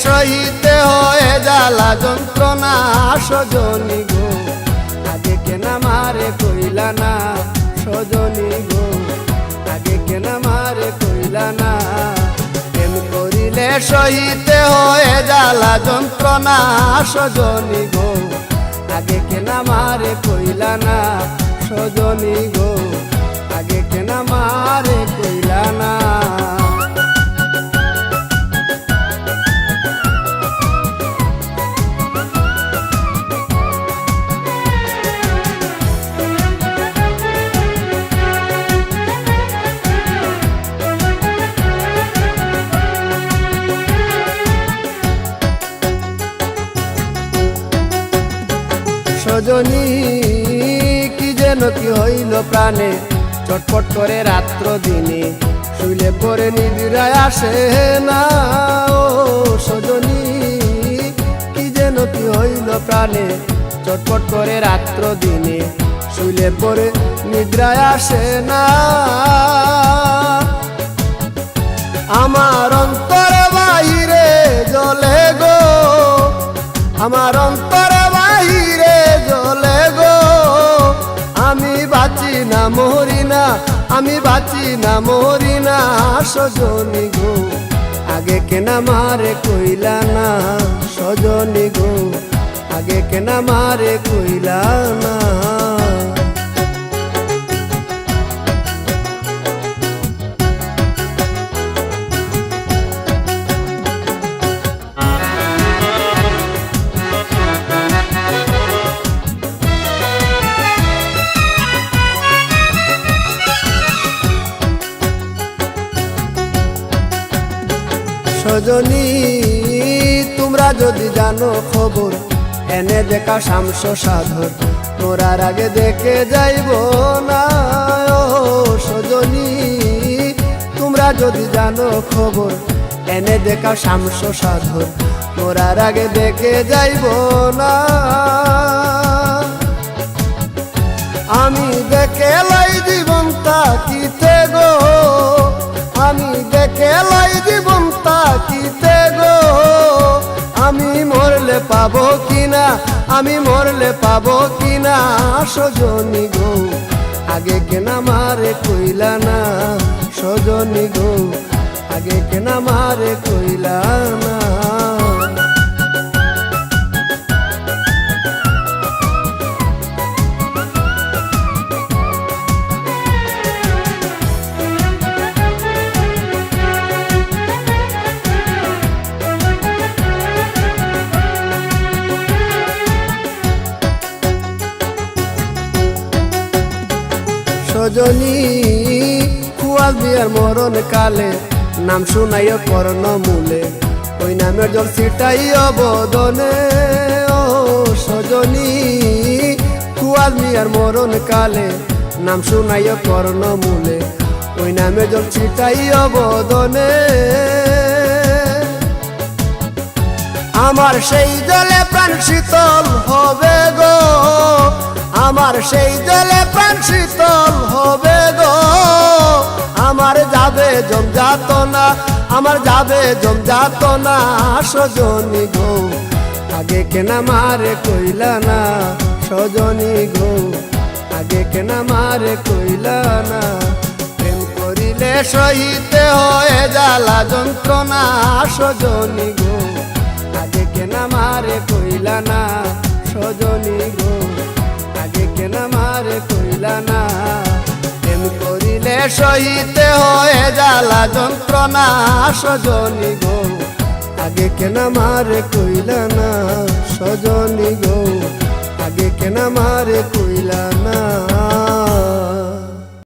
সহিতে হয় জ্বালা যন্ত্রণা সজনী গো, আগে কেন আমারে কইলা না সজনী গো, আগে কেন আমারে কইলা না। প্রেম করিলে সহিতে হয় জ্বালা যন্ত্রণা সজনী গো, আগে কেন আমারে কইলা না সজনী গো, আগে কেন আমারে কইলা না। সজনী কি যেন কি হইল প্রাণে, চটপট করে রাত্র দিনে, শুইলে পরে নিবিড়ায় আসে না। ও সজনী কি যেন কি হইল প্রাণে, চটপট করে রাত্র দিনে, শুইলে পরে নিদ্রায় আসে না। আমার অন্তরে বাহিরে জ্বলে গো, আমার অন্তরে বাহিরে জ্বলে গো, আমি বাঁচি না মরি না, আমি বাঁচি না মরি না সজনী গো, আগে কেন আমারে কইলা না সজনী গো, আগে কেন আমারে কইলা না। সজনী তোমরা যদি জানো খবর, এনে দেখা শামস সাধর, মোরার আগে দেখে যাইব না। ও সজনী তোমরা যদি জানো খবর, এনে দেখা শামস সাধর, মোরার আগে দেখে যাইব না। আমি দেখে লাই জীবন তাকিতে গো, আমি দেখে লাই জীবন তাকিতে গো, আমি মরলে পাবো কিনা, আমি মরলে পাবো কিনা সজনী গো, আগে কেন আমারে কইলা না সজনী গো, আগে কেন আমারে কইলা না। সজনী কুয়াল বিয়ার মরণ কালে, নাম শুনাইও কর্ণ মূলে, ওই নামের জল ছিটাইও বদনে। ও সজনী কুয়াল বিয়ার মরণ কালে, নাম শুনাইও কর্ণ মূলে, ওই নামের জল ছিটাইও বদনে। আমার সেই জলে প্রাণ শীতল হবে গো, আমার সেই জলে প্রাণ শীতল হবে গো, আমার যাবে জমযাতনা, আমার যাবে জমযাতনা সজনী গো, আগে কেন আমারে কইলা না সজনী গো, আগে কেন আমারে কইলা না। প্রেম করিলে সহিতে হয় জ্বালা যন্ত্রণা সজনী গো, আগে কেন আমারে কইলা না সজনী গো, আগে কেন আমারে কইলা না। প্রেম করিলে সহিতে হয় জ্বালা যন্ত্রণা সজনী গো, আগে কেন আমারে কইলা না সজনী গো, আগে কেন আমারে কইলা না।